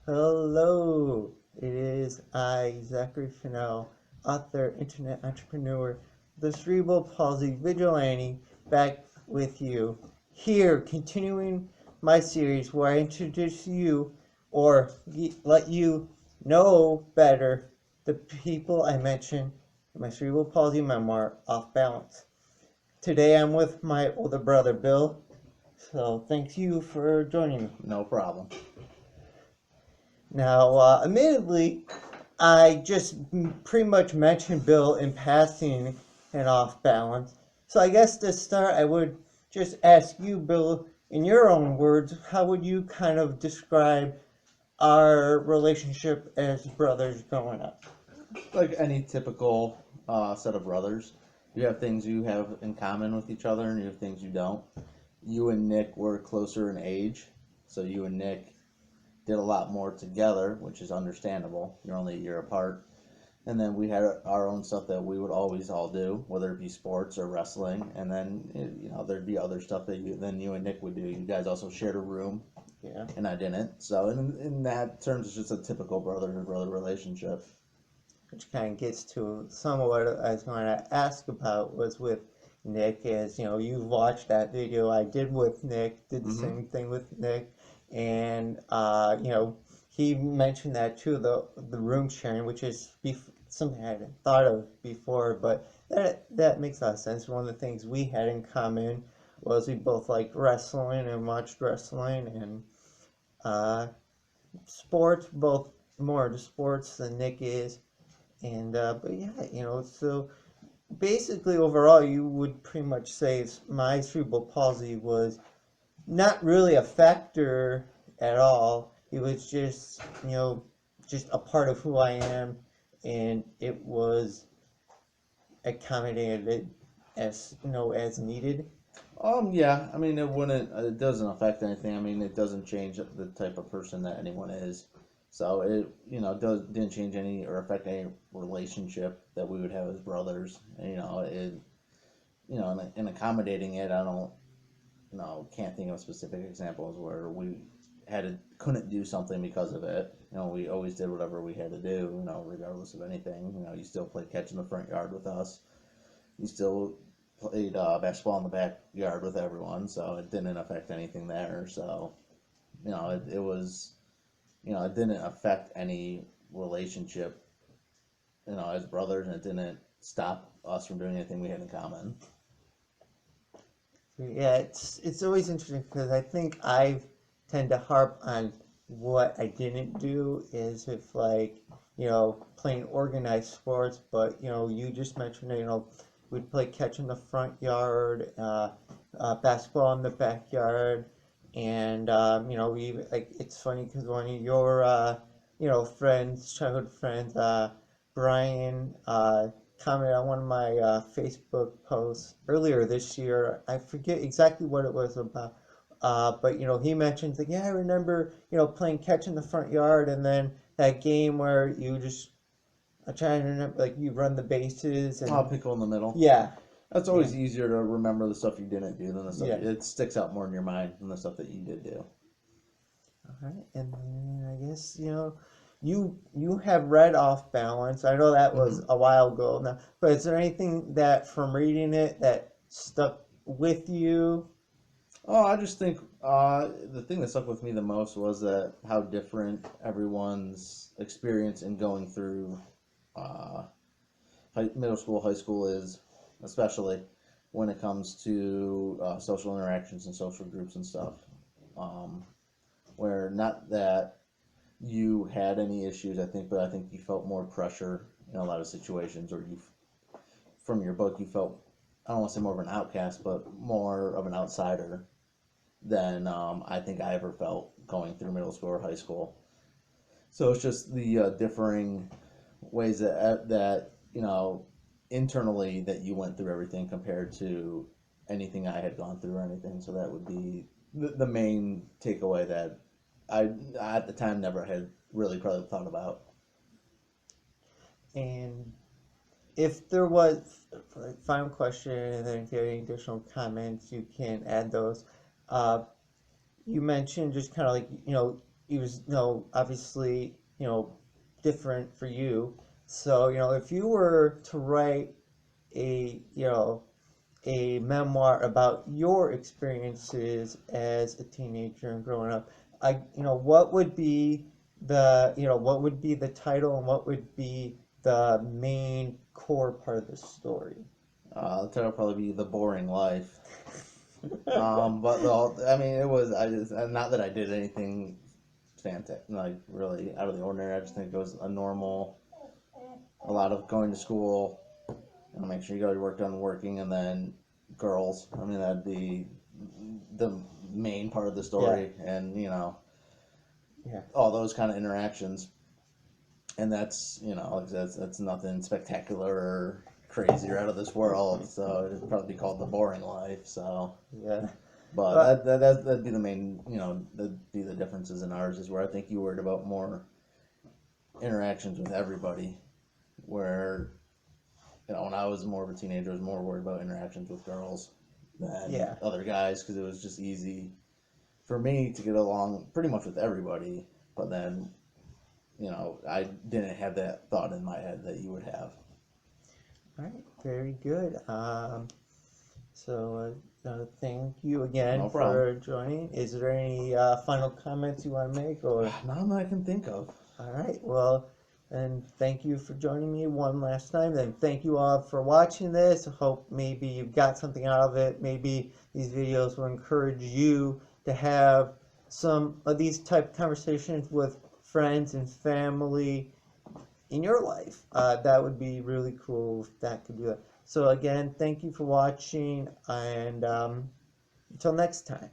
Hello, it is I, Zachary Fenell, author, internet entrepreneur, the Cerebral Palsy Vigilante, back with you. Here, continuing my series where I introduce you or let you know better the people I mention in my Cerebral Palsy memoir, Off Balance. Today I'm with my older brother, Bill. So thank you for joining me. No problem. Now, admittedly, I just pretty much mentioned Bill in passing and off balance. So I guess to start, I would just ask you, Bill, in your own words, how would you kind of describe our relationship as brothers growing up? Like any typical set of brothers, you have things you have in common with each other and you have things you don't. You and Nick were closer in age, so you and Nick did a lot more together, which is understandable. You're only a year apart. And then we had our own stuff that we would always all do, whether it be sports or wrestling. And then, there'd be other stuff that you and Nick would do. You guys also shared a room, Yeah. and I didn't. So in that terms, it's just a typical brother to brother relationship. Which kind of gets to some of what I was going to ask about was with Nick, as you watched that video I did with Nick, did the Mm-hmm. same thing with Nick, and he mentioned that too, the room sharing, which is something I hadn't thought of before, but that makes a lot of sense. One of the things we had in common was we both liked wrestling and watched wrestling and uh, sports, both more into sports than Nick is. And but yeah, so basically overall, you would pretty much say my cerebral palsy was not really a factor at all. It was just just a part of who I am, and it was accommodated as as needed. Yeah, I mean, it doesn't affect anything. I mean, it doesn't change the type of person that anyone is. So didn't change any or affect any relationship that we would have as brothers. In accommodating it, I don't, can't think of specific examples where we couldn't do something because of it. We always did whatever we had to do, regardless of anything. You still played catch in the front yard with us. You still played basketball in the backyard with everyone, so it didn't affect anything there. So, it was, it didn't affect any relationship, as brothers, and it didn't stop us from doing anything we had in common. Yeah, it's always interesting because I think I tend to harp on what I didn't do is if like playing organized sports, but you just mentioned we'd play catch in the front yard, basketball in the backyard, and we like it's funny because one of your friends, childhood friends, Brian, commented on one of my Facebook posts earlier this year. I forget exactly what it was about, but he mentions like, yeah, I remember playing catch in the front yard, and then that game where you just I'm trying to remember like you run the bases I'll and pickle in the middle. yeah, That's yeah, always easier to remember the stuff you didn't do than the stuff yeah. it sticks out more in your mind than the stuff that you did do. All right, and then I guess you have read Off Balance. I know that was Mm-hmm. a while ago now, but is there anything that from reading it that stuck with you? Oh, I just think the thing that stuck with me the most was that how different everyone's experience in going through uh, middle school, high school is, especially when it comes to social interactions and social groups and stuff. Um, where not that you had any issues, I think, but I think you felt more pressure in a lot of situations, or from your book, you felt, I don't want to say more of an outcast, but more of an outsider than I think I ever felt going through middle school or high school. So it's just the differing ways that internally that you went through everything compared to anything I had gone through or anything. So that would be the main takeaway that I at the time never had really probably thought about. And if there was final question, and then if you have any additional comments, you can add those. Uh, you mentioned just kind of like it was, obviously, different for you. So, if you were to write a memoir about your experiences as a teenager and growing up, what would be the title, and what would be the main core part of the story? The title would probably be The Boring Life. But I mean, it was, I just, not that I did anything fantastic, like really out of the ordinary. I just think it was a lot of going to school, make sure you got your work done working, and then girls. I mean, that'd be the main part of the story, and Yeah. all those kind of interactions. And that's, like that's nothing spectacular or crazy or out of this world. So it'd probably be called The Boring Life. So, Yeah. but that'd be the main, that'd be the differences in ours, is where I think you worried about more interactions with everybody, where when I was more of a teenager, I was more worried about interactions with girls than Yeah. other guys, because it was just easy for me to get along pretty much with everybody. But then, I didn't have that thought in my head that you would have. All right. Very good. Thank you again No for problem. joining. Is there any final comments you want to make, or? None that I can think of. All right. Well, and thank you for joining me one last time. Then thank you all for watching this. I hope maybe you got something out of it. Maybe these videos will encourage you to have some of these type of conversations with friends and family in your life. That would be really cool if that could do that. So again, thank you for watching, and until next time.